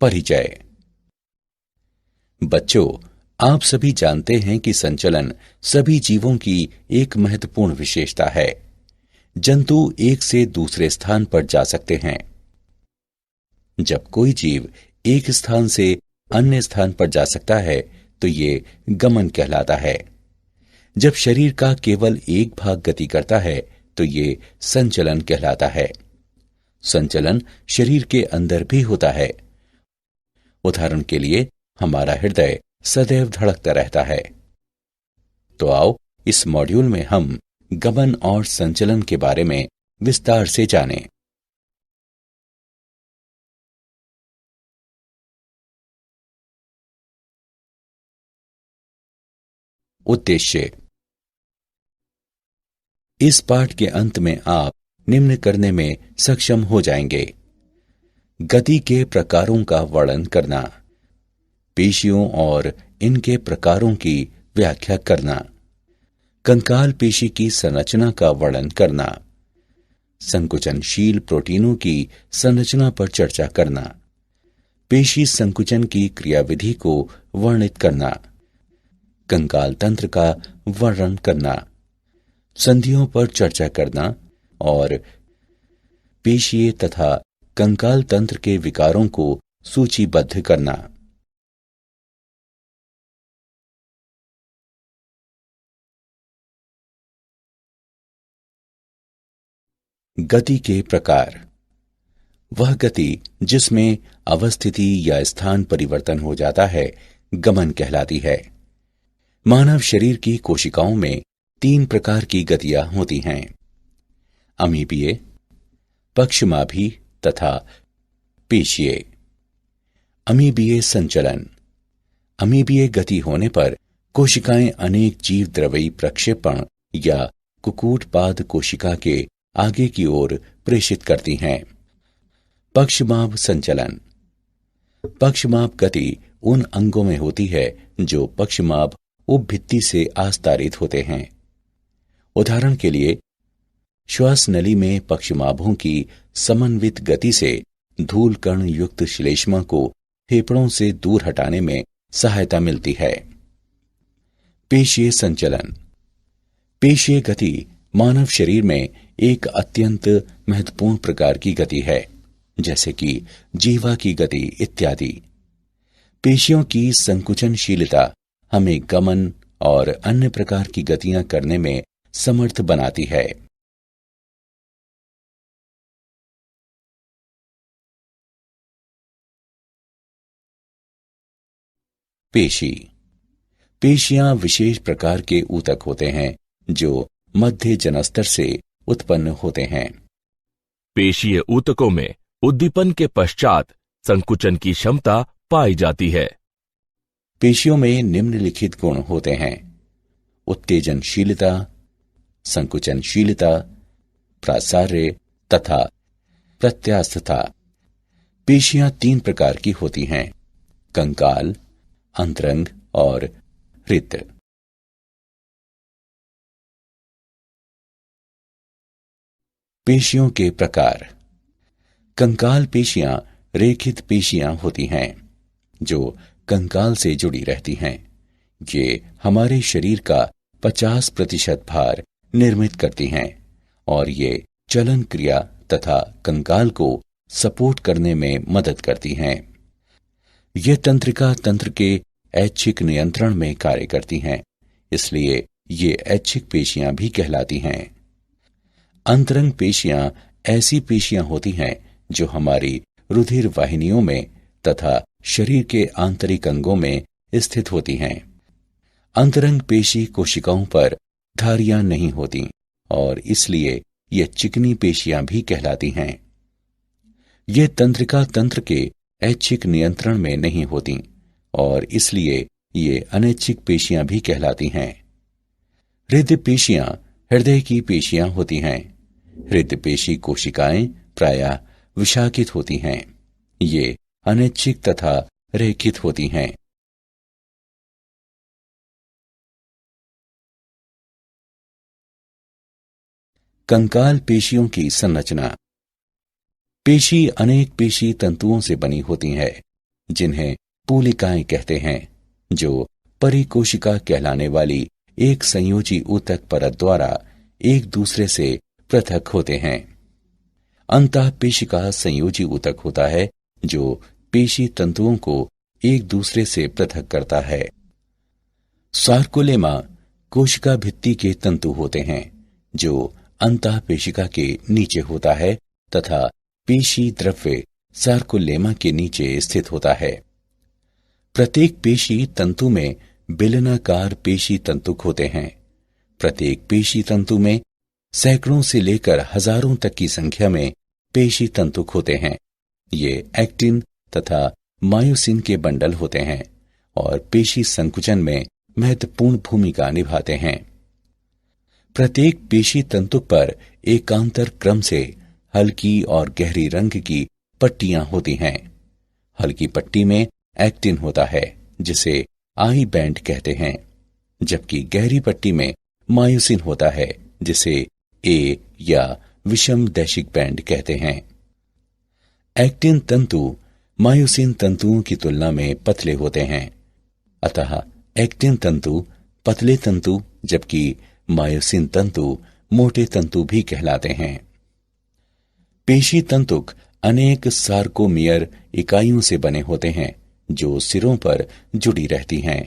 परिचय। बच्चों, आप सभी जानते हैं कि संचलन सभी जीवों की एक महत्वपूर्ण विशेषता है। जंतु एक से दूसरे स्थान पर जा सकते हैं। जब कोई जीव एक स्थान से अन्य स्थान पर जा सकता है तो ये गमन कहलाता है। जब शरीर का केवल एक भाग गति करता है तो ये संचलन कहलाता है। संचलन शरीर के अंदर भी होता है। उदाहरण के लिए हमारा हृदय सदैव धड़कता रहता है। तो आओ इस मॉड्यूल में हम गमन और संचलन के बारे में विस्तार से जानें। उद्देश्य। इस पाठ के अंत में आप निम्न करने में सक्षम हो जाएंगे: गति के प्रकारों का वर्णन करना, पेशियों और इनके प्रकारों की व्याख्या करना, कंकाल पेशी की संरचना का वर्णन करना, संकुचनशील प्रोटीनों की संरचना पर चर्चा करना, पेशी संकुचन की क्रियाविधि को वर्णित करना, कंकाल तंत्र का वर्णन करना, संधियों पर चर्चा करना और पेशीय तथा कंकाल तंत्र के विकारों को सूचीबद्ध करना। गति के प्रकार। वह गति जिसमें अवस्थिति या स्थान परिवर्तन हो जाता है गमन कहलाती है। मानव शरीर की कोशिकाओं में 3 प्रकार की गतियां होती हैं: अमीबीय, पक्षमाभी तथा पेशीय। अमीबीय संचलन। अमीबीय गति होने पर कोशिकाएं अनेक जीव द्रव्यी प्रक्षेपण या कुकुटपाद कोशिका के आगे की ओर प्रेषित करती हैं। पक्षमाभ संचलन। पक्षमाभ गति उन अंगों में होती है जो पक्षमाभ उपभित्ति से आस्तारित होते हैं। उदाहरण के लिए श्वास नली में पक्षमाभों की समन्वित गति से धूल कण युक्त श्लेष्मा को फेफड़ों से दूर हटाने में सहायता मिलती है। पेशीय संचलन। पेशीय गति मानव शरीर में एक अत्यंत महत्वपूर्ण प्रकार की गति है, जैसे कि जीवा की गति इत्यादि। पेशियों की संकुचनशीलता हमें गमन और अन्य प्रकार की गतियां करने में समर्थ बनाती है। पेशी। पेशियां विशेष प्रकार के ऊतक होते हैं जो मध्य जनस्तर से उत्पन्न होते हैं। पेशीय ऊतकों में उद्दीपन के पश्चात संकुचन की क्षमता पाई जाती है। पेशियों में निम्नलिखित गुण होते हैं: उत्तेजनशीलता, संकुचनशीलता, प्रासार्य तथा प्रत्यास्थता। पेशियां 3 प्रकार की होती हैं: कंकाल, अंतरंग और हृद। पेशियों के प्रकार। कंकाल पेशियां रेखित पेशियां होती हैं जो कंकाल से जुड़ी रहती हैं। ये हमारे शरीर का 50% भार निर्मित करती हैं और ये चलन क्रिया तथा कंकाल को सपोर्ट करने में मदद करती हैं। ये तंत्रिका तंत्र के ऐच्छिक नियंत्रण में कार्य करती हैं, इसलिए ये ऐच्छिक पेशियां भी कहलाती हैं। अंतरंग पेशियां ऐसी पेशियां होती हैं जो हमारी रुधिर वाहिनियों में तथा शरीर के आंतरिक अंगों में स्थित होती हैं। अंतरंग पेशी कोशिकाओं पर धारियां नहीं होती और इसलिए ये चिकनी पेशियां भी कहलाती हैं। ये तंत्रिका तंत्र के ऐच्छिक नियंत्रण में नहीं होती और इसलिए ये अनैच्छिक पेशियां भी कहलाती हैं। हृदय पेशियां हृदय की पेशियां होती हैं। हृदय पेशी कोशिकाएं प्रायः विशाखित होती हैं। ये अनैच्छिक तथा रेखित होती हैं। कंकाल पेशियों की संरचना। पेशी अनेक पेशी तंतुओं से बनी होती है जिन्हें पूलिकाएं कहते हैं, जो परिकोशिका कहलाने वाली एक संयोजी ऊतक परत द्वारा एक दूसरे से पृथक होते हैं। अंतःपेशिका संयोजी ऊतक होता है जो पेशी तंतुओं को एक दूसरे से पृथक करता है। सार्कोलेमा कोशिका भित्ति के तंतु होते हैं जो अंतःपेशिका के नीचे होता है तथा पेशी द्रव्य सार्कोलेमा के नीचे स्थित होता है। प्रत्येक पेशी तंतु में बेलनाकार पेशी तंतुक होते हैं। प्रत्येक पेशी तंतु में सैकड़ों से लेकर हजारों तक की संख्या में पेशी तंतुक होते हैं। ये एक्टिन तथा मायोसिन के बंडल होते हैं और पेशी संकुचन में महत्वपूर्ण भूमिका निभाते हैं। प्रत्येक पेशी तंतुक पर एकांतर क्रम से हल्की और गहरी रंग की पट्टियां होती हैं। हल्की पट्टी में एक्टिन होता है जिसे आई बैंड कहते हैं, जबकि गहरी पट्टी में मायोसिन होता है जिसे ए या विषम दैशिक बैंड कहते हैं। एक्टिन तंतु मायोसिन तंतुओं की तुलना में पतले होते हैं, अतः एक्टिन तंतु पतले तंतु जबकि मायोसिन तंतु मोटे तंतु भी कहलाते हैं। पेशी तंतुक अनेक सार्कोमियर इकाइयों से बने होते हैं जो सिरों पर जुड़ी रहती हैं।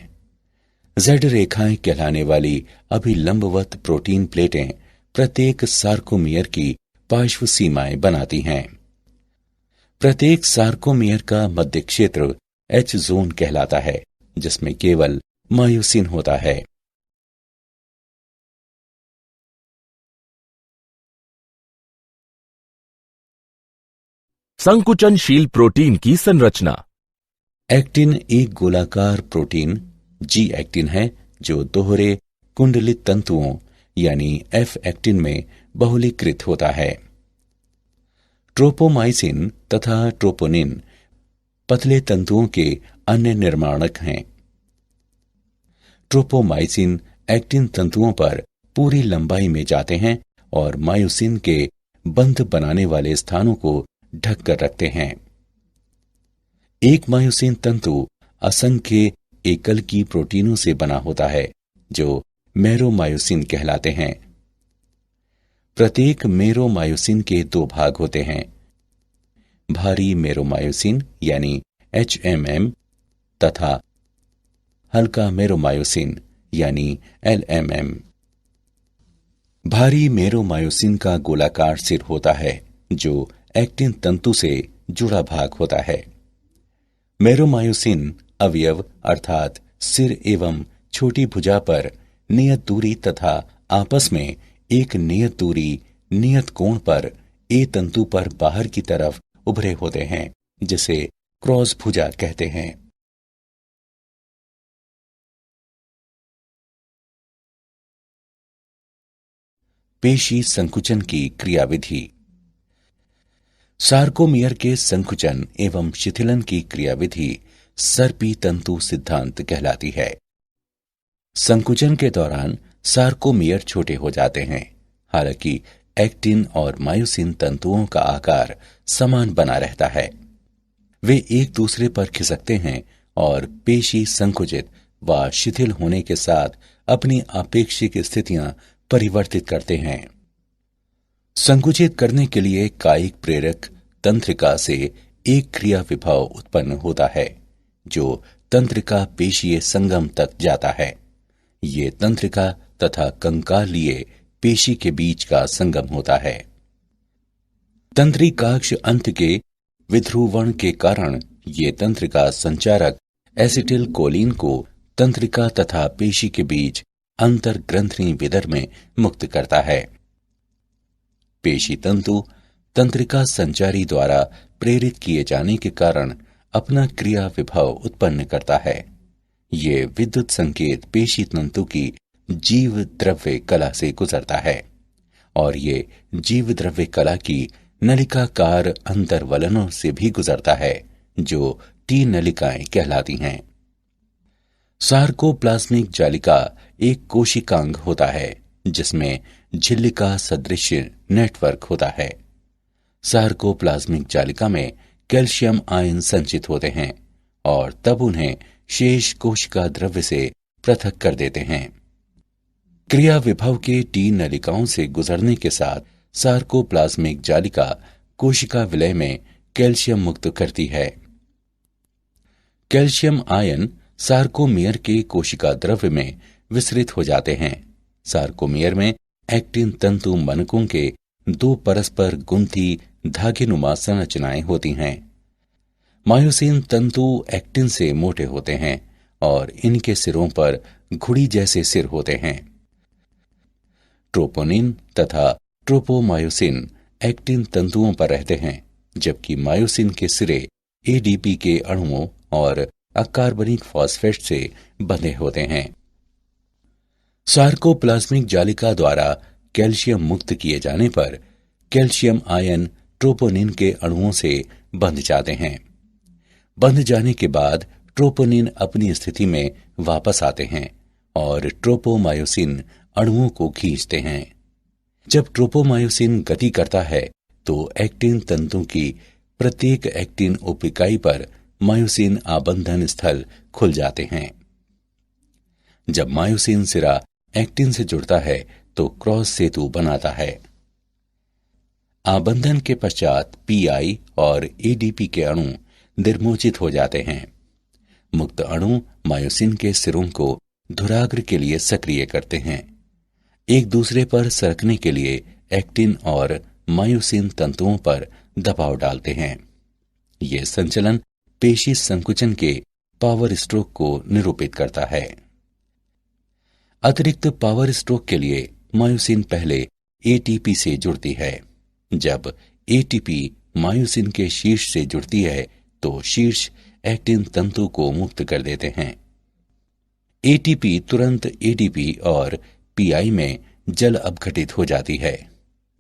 जेड रेखाएं कहलाने वाली अभिलंबवत प्रोटीन प्लेटें प्रत्येक सार्कोमियर की पार्श्व सीमाएं बनाती हैं। प्रत्येक सार्कोमियर का मध्य क्षेत्र एच जोन कहलाता है जिसमें केवल मायोसिन होता है। संकुचनशील प्रोटीन की संरचना। एक्टिन एक गोलाकार प्रोटीन जी एक्टिन है जो दोहरे कुंडलित तंतुओं यानी एफ एक्टिन में बहुलीकृत होता है। ट्रोपोमाइसिन तथा ट्रोपोनिन पतले तंतुओं के अन्य निर्माणक हैं। ट्रोपोमाइसिन एक्टिन तंतुओं पर पूरी लंबाई में जाते हैं और मायोसिन के बंध बनाने वाले स्थानों को ढक कर रखते हैं। एक मायोसिन तंतु असंख्य एकल की प्रोटीनों से बना होता है जो मेरोमायोसिन कहलाते हैं। प्रत्येक मेरोमायोसिन के दो भाग होते हैं, भारी मेरोमायोसिन यानी HMM तथा हल्का मेरोमायोसिन यानी LMM। भारी मेरोमायोसिन का गोलाकार सिर होता है जो एक्टिन तंतु से जुड़ा भाग होता है। मेरोमायोसिन अवयव अर्थात सिर एवं छोटी भुजा पर नियत दूरी तथा आपस में एक नियत दूरी नियत कोण पर ए तंतु पर बाहर की तरफ उभरे होते हैं जिसे क्रॉस भुजा कहते हैं। पेशी संकुचन की क्रियाविधि। सार्कोमियर के संकुचन एवं शिथिलन की क्रियाविधि सर्पी तंतु सिद्धांत कहलाती है। संकुचन के दौरान सार्कोमियर छोटे हो जाते हैं, हालांकि एक्टिन और मायोसिन तंतुओं का आकार समान बना रहता है। वे एक दूसरे पर खिसकते हैं और पेशी संकुचित व शिथिल होने के साथ अपनी आपेक्षिक स्थितियां परिवर्तित करते हैं। संकुचित करने के लिए कायिक प्रेरक तंत्रिका से एक क्रिया विभव उत्पन्न होता है जो तंत्रिका पेशीय संगम तक जाता है। ये तंत्रिका तथा कंकालीय पेशी के बीच का संगम होता है। तंत्रिकाक्ष अंत के विध्रुवण के कारण ये तंत्रिका संचारक एसिटिल कोलिन को तंत्रिका तथा पेशी के बीच अंतर्ग्रंथि विदर में मुक्त करता है। पेशी तंतु तंत्रिका संचारी द्वारा प्रेरित किए जाने के कारण अपना क्रिया विभव उत्पन्न करता है। ये विद्युत संकेत पेशी तंतु की जीव द्रव्य कला से गुजरता है और ये जीव द्रव्य कला की नलिकाकार अंतर्वलनों से भी गुजरता है जो टी नलिकाएं कहलाती हैं। सार्कोप्लाज्मिक जालिका एक कोशिकांग होता है जिसमें झिल्लिका सदृश नेटवर्क होता है। सार्कोप्लाज्मिक जालिका में कैल्शियम आयन संचित होते हैं और तब उन्हें शेष कोशिका द्रव्य से पृथक कर देते हैं। क्रिया विभव के टी नलिकाओं से गुजरने के साथ सार्कोप्लाज्मिक जालिका कोशिका विलय में कैल्शियम मुक्त करती है। कैल्शियम आयन सार्कोमियर के कोशिका द्रव्य में विसरित हो जाते हैं। सार्कोमियर में एक्टिन तंतु मनकों के दो परस्पर गुंथी धागेनुमा संरचनाएं होती हैं। मायोसिन तंतु एक्टिन से मोटे होते हैं और इनके सिरों पर घुड़ी जैसे सिर होते हैं। ट्रोपोनिन तथा ट्रोपोमायोसिन एक्टिन तंतुओं पर रहते हैं, जबकि मायोसिन के सिरे एडीपी के अणुओं और अकार्बनिक फॉस्फेट से बंधे होते हैं। सार्कोप्लाज्मिक जालिका द्वारा कैल्शियम मुक्त किए जाने पर कैल्शियम आयन ट्रोपोनिन के अणुओं से बंध जाते हैं। बंध जाने के बाद ट्रोपोनिन अपनी स्थिति में वापस आते हैं और ट्रोपोमायोसिन अणुओं को खींचते हैं। जब ट्रोपोमायोसिन गति करता है तो एक्टिन तंतु की प्रत्येक एक्टिन उपिकाई पर मायोसिन आबंधन स्थल खुल जाते हैं। जब मायोसिन सिरा एक्टिन से जुड़ता है तो क्रॉस सेतु बनाता है। आबंधन के पश्चात पीआई और एडीपी के अणु निर्मोचित हो जाते हैं। मुक्त अणु मायोसिन के सिरों को धुराग्र के लिए सक्रिय करते हैं। एक दूसरे पर सरकने के लिए एक्टिन और मायोसिन तंतुओं पर दबाव डालते हैं। यह संचलन पेशी संकुचन के पावर स्ट्रोक को निरूपित करता है। अतिरिक्त पावर स्ट्रोक के लिए मायोसिन पहले एटीपी से जुड़ती है। जब एटीपी मायोसिन के शीर्ष से जुड़ती है तो शीर्ष एक्टिन तंतु को मुक्त कर देते हैं। एटीपी तुरंत एडीपी और पीआई में जल अपघटित हो जाती है।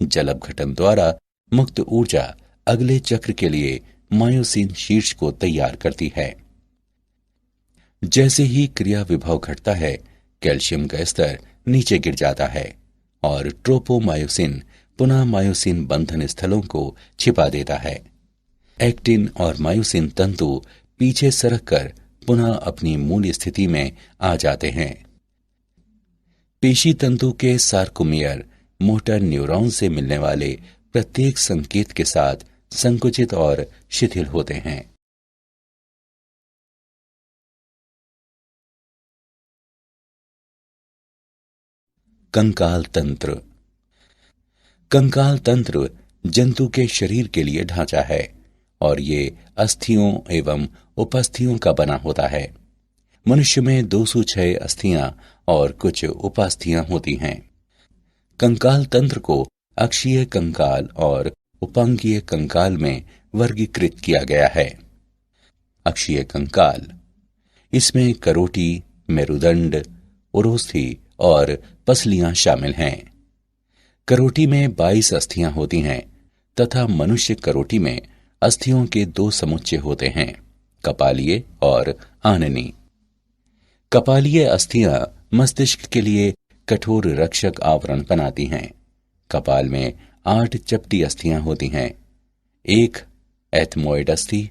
जल अपघटन द्वारा मुक्त ऊर्जा अगले चक्र के लिए मायोसिन शीर्ष को तैयार करती है। जैसे ही क्रिया विभव घटता है, कैल्शियम का स्तर नीचे गिर जाता है और ट्रोपोमायोसिन पुनः मायोसिन बंधन स्थलों को छिपा देता है। एक्टिन और मायोसिन तंतु पीछे सरक कर पुनः अपनी मूल स्थिति में आ जाते हैं। पेशी तंतु के सार्कोमियर मोटर न्यूरॉन से मिलने वाले प्रत्येक संकेत के साथ संकुचित और शिथिल होते हैं। कंकाल तंत्र। कंकाल तंत्र जंतु के शरीर के लिए ढांचा है और ये अस्थियों एवं उपास्थियों का बना होता है। मनुष्य में 206 अस्थियां और कुछ उपास्थियां होती हैं। कंकाल तंत्र को अक्षीय कंकाल और उपांगीय कंकाल में वर्गीकृत किया गया है। अक्षीय कंकाल, इसमें करोटी, मेरुदंड, उरोस्थि और पसलियां शामिल हैं। करोटी में 22 अस्थियां होती हैं तथा मनुष्य करोटी में अस्थियों के 2 समुच्चय होते हैं, कपालीय और आननी। कपालीय अस्थियां मस्तिष्क के लिए कठोर रक्षक आवरण बनाती हैं। कपाल में 8 चपटी अस्थियां होती हैं, एक एथमोइड अस्थि,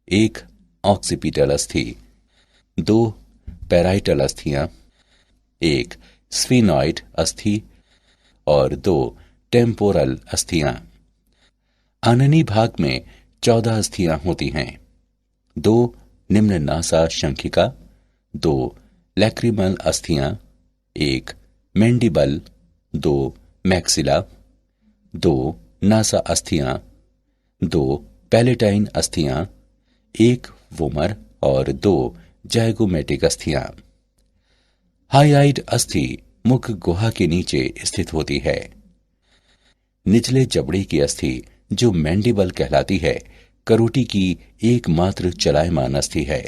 एक ऑक्सीपिटल अस्थि, 2 पैराइटल अस्थियां, एक स्फीनॉइड अस्थि और 2 टेम्पोरल अस्थियां। आननी भाग में 14 अस्थियां होती हैं, 2 निम्न नासा शंखिका, 2 लैक्रिमल अस्थियां, एक मैंडिबल, 2 मैक्सिला, 2 नासा अस्थियां, 2 पैलेटाइन अस्थियां, एक वोमर और 2 जाइगोमेटिक अस्थियां। हाइआइड अस्थि मुख गुहा के नीचे स्थित होती है। निचले जबड़े की अस्थि जो मैंडिबल कहलाती है, करोटी की एकमात्र चलायमान अस्थि है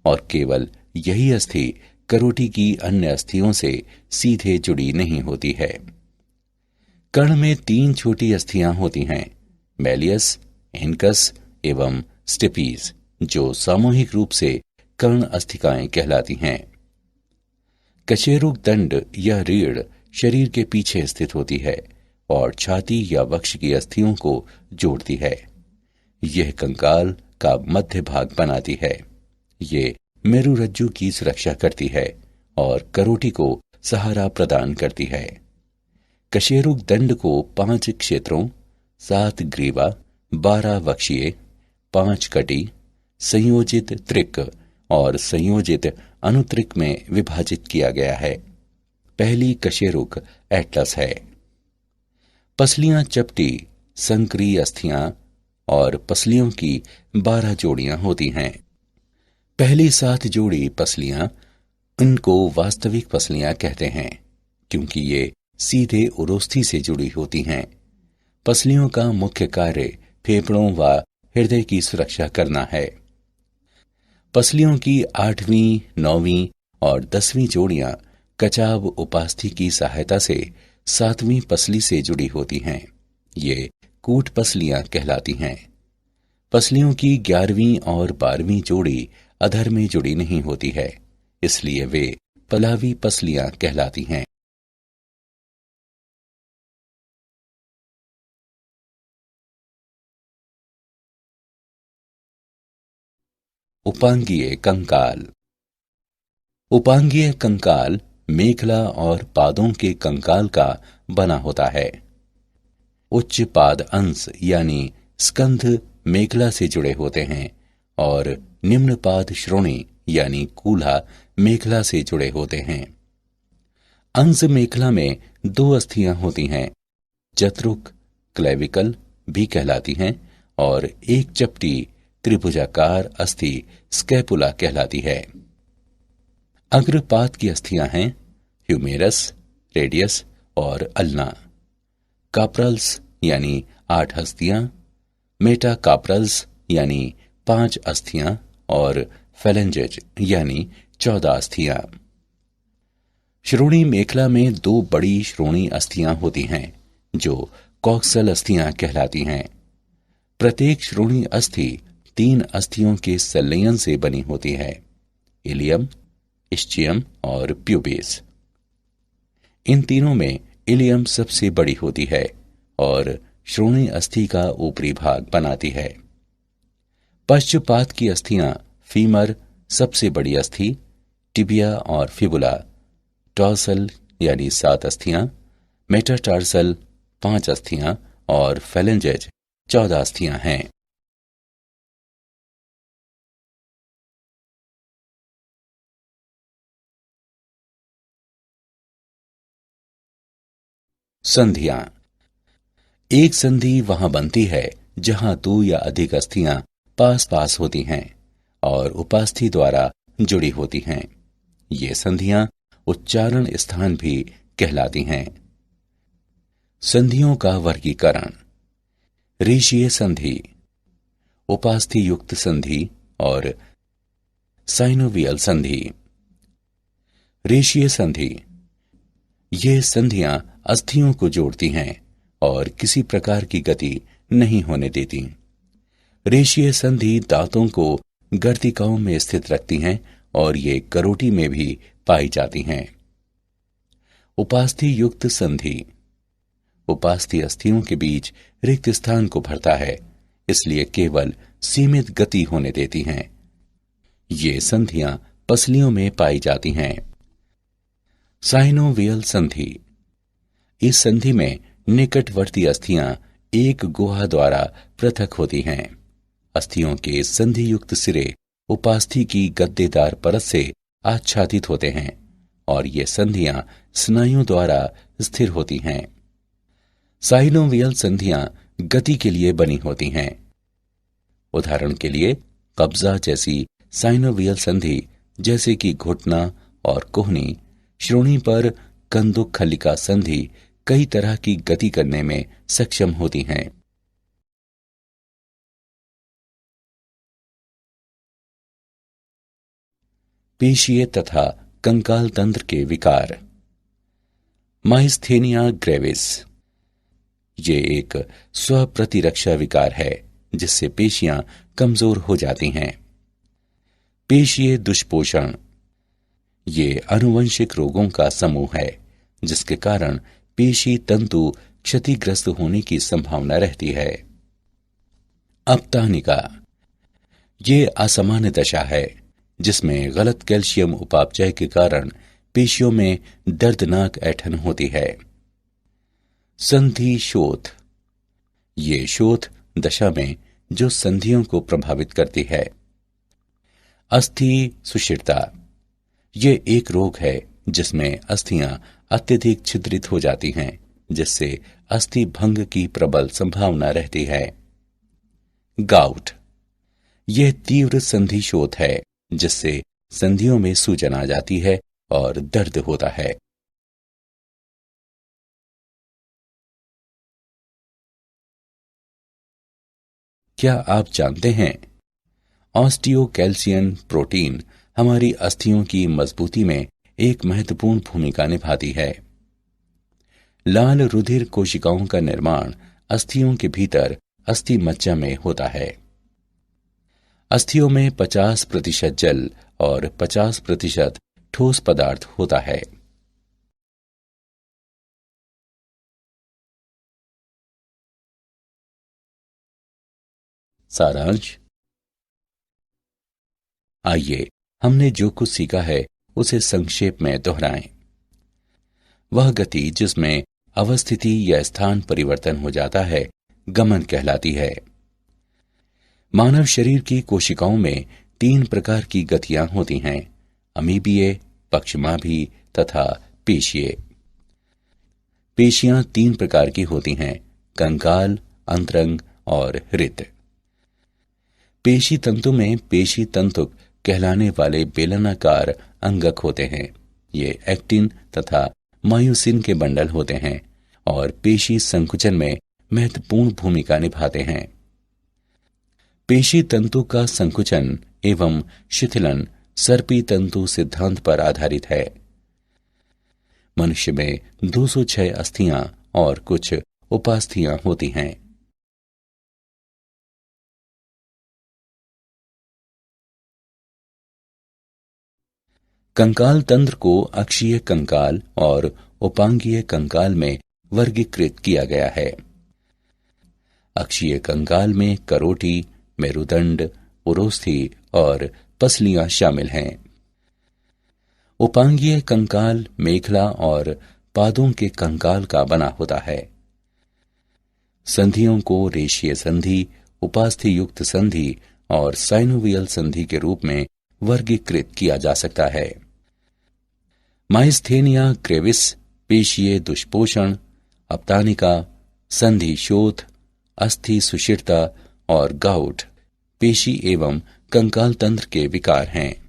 और केवल यही अस्थि करोटी की अन्य अस्थियों से सीधे जुड़ी नहीं होती है। कर्ण में 3 छोटी अस्थियां होती हैं, मैलियस, इनकस एवं स्टेपीज, जो सामूहिक रूप से कर्ण अस्थिकाएं कहलाती हैं। कशेरुक दंड या रीढ़ शरीर के पीछे स्थित होती है और छाती या वक्ष की अस्थियों को जोड़ती है। यह कंकाल का मध्य भाग बनाती है। ये मेरुरज्जु की सुरक्षा करती है और करोटी को सहारा प्रदान करती है। कशेरुक दंड को 5 क्षेत्रों, 7 ग्रीवा, 12 वक्षीय, 5 कटी, संयोजित त्रिक और संयोजित अनुत्रिक में विभाजित किया गया है। पहली कशेरुक एटलस है। पसलियां चपटी, संकरी अस्थियां और पसलियों की 12 जोड़ियां होती हैं। पहली 7 जोड़ी पसलियां, इनको वास्तविक पसलियां कहते हैं क्योंकि ये सीधे उरोस्थी से जुड़ी होती हैं। पसलियों का मुख्य कार्य फेफड़ों व हृदय की सुरक्षा करना है। पसलियों की 8वीं, 9वीं और 10वीं जोड़ियां कचाव उपास्थि की सहायता से 7वीं पसली से जुड़ी होती हैं। ये कूट पसलियां कहलाती हैं। पसलियों की 11वीं और 12वीं जोड़ी अधर में जुड़ी नहीं होती है, इसलिए वे पलावी पसलियां कहलाती हैं। उपांगीय कंकाल। उपांगीय कंकाल मेखला और पादों के कंकाल का बना होता है। उच्च पाद अंश यानी स्कंध मेखला से जुड़े होते हैं और निम्न पाद श्रोणी यानी कूल्हा मेखला से जुड़े होते हैं। अंश मेखला में 2 अस्थियां होती हैं, जत्रुक क्लेविकल भी कहलाती हैं और एक चपटी त्रिभुजाकार अस्थि स्कैपुला कहलाती है। अग्रपाद की अस्थियां हैं ह्यूमेरस, रेडियस और अल्ना। काप्रल्स यानी 8 अस्थियां, मेटाकाप्रल्स यानी 5 अस्थियां और फेलेंजेज यानी 14 अस्थियां। श्रोणी मेखला में 2 बड़ी श्रोणी अस्थियां होती हैं जो कॉक्सल अस्थियां कहलाती हैं। प्रत्येक श्रोणी अस्थि 3 अस्थियों के संलयन से बनी होती है, इलियम, इस्चियम और प्यूबिस। इन तीनों में इलियम सबसे बड़ी होती है और श्रोणी अस्थि का ऊपरी भाग बनाती है। पश्चपाद की अस्थियां फीमर सबसे बड़ी अस्थि, टिबिया और फिबुला, टॉर्सल यानी 7 अस्थियां, मेटाटार्सल 5 अस्थियां और फेलेंजेज 14 अस्थियां हैं। संधियां। एक संधि वहां बनती है जहां 2 या अधिक अस्थियां पास पास होती हैं और उपास्थि द्वारा जुड़ी होती हैं। ये संधियां उच्चारण स्थान भी कहलाती हैं। संधियों का वर्गीकरण। ऋषीय संधि, उपास्थि युक्त संधि और साइनोवियल संधि। ऋषीय संधि, ये संधियां अस्थियों को जोड़ती हैं और किसी प्रकार की गति नहीं होने देती। रेशीय संधि दांतों को गर्तिकाओं में स्थित रखती हैं और ये करोटी में भी पाई जाती हैं। उपास्थि युक्त संधि, उपास्थि अस्थियों के बीच रिक्त स्थान को भरता है, इसलिए केवल सीमित गति होने देती हैं। ये संधियां पसलियों में पाई जाती हैं। साइनोवियल संधि, इस संधि में निकटवर्ती अस्थियां एक गुहा द्वारा पृथक होती हैं। अस्थियों के संधि युक्त सिरे उपास्थि की गद्देदार परत से आच्छादित होते हैं और ये संधियां स्नायुओं द्वारा स्थिर होती हैं। साइनोवियल संधियां गति के लिए बनी होती हैं। उदाहरण के लिए कब्जा जैसी साइनोवियल संधि जैसे कि घुटना और कोहनी, श्रोणी पर कंदुक खलिका संधि कई तरह की गति करने में सक्षम होती हैं। पेशीय तथा कंकाल तंत्र के विकार। माइस्थेनिया ग्रेविस, ये एक स्वप्रतिरक्षा विकार है जिससे पेशियां कमजोर हो जाती हैं। पेशीय दुष्पोषण, ये आनुवंशिक रोगों का समूह है जिसके कारण पेशी तंतु क्षतिग्रस्त होने की संभावना रहती है। अपतानिका, ये असामान्य दशा है जिसमें गलत कैल्शियम उपापचय के कारण पेशियों में दर्दनाक ऐंठन होती है। संधि शोथ, ये शोथ दशा में जो संधियों को प्रभावित करती है। अस्थि सुषिरता, ये एक रोग है जिसमें अस्थियां अत्यधिक छिद्रित हो जाती हैं, जिससे अस्थि भंग की प्रबल संभावना रहती है। गाउट, यह तीव्र संधि शोथ है जिससे संधियों में सूजन आ जाती है और दर्द होता है। क्या आप जानते हैं ऑस्टियोकैल्सियन प्रोटीन हमारी अस्थियों की मजबूती में एक महत्वपूर्ण भूमिका निभाती है। लाल रुधिर कोशिकाओं का निर्माण अस्थियों के भीतर अस्थि मज्जा में होता है। अस्थियों में 50% जल और 50% ठोस पदार्थ होता है। सारांश, आइए हमने जो कुछ सीखा है उसे संक्षेप में दोहराएं। वह गति जिसमें अवस्थिति या स्थान परिवर्तन हो जाता है गमन कहलाती है। मानव शरीर की कोशिकाओं में 3 प्रकार की गतियां होती हैं, अमीबीय, पक्षमाभी तथा पेशीय। पेशियां 3 प्रकार की होती हैं, कंकाल, अंतरंग और हृत। पेशी तंतु में पेशी तंतुक कहलाने वाले बेलनाकार अंगक होते हैं। ये एक्टिन तथा मायोसिन के बंडल होते हैं और पेशी संकुचन में महत्वपूर्ण भूमिका निभाते हैं। पेशी तंतु का संकुचन एवं शिथिलन सर्पी तंतु सिद्धांत पर आधारित है। मनुष्य में 206 अस्थियां और कुछ उपास्थियां होती हैं। कंकाल तंत्र को अक्षीय कंकाल और उपांगीय कंकाल में वर्गीकृत किया गया है। अक्षीय कंकाल में करोटी, मेरुदंड, उरोस्थि और पसलियां शामिल हैं। उपांगीय कंकाल मेखला और पादों के कंकाल का बना होता है। संधियों को रेशीय संधि, उपास्थि युक्त संधि और साइनोवियल संधि के रूप में वर्गीकृत किया जा सकता है। माइस्थेनिया ग्रेविस पेशीय दुष्पोषण, अपतानिका, संधि शोथ, अस्थि सुषिरता और गाउट पेशी एवं कंकाल तंत्र के विकार हैं।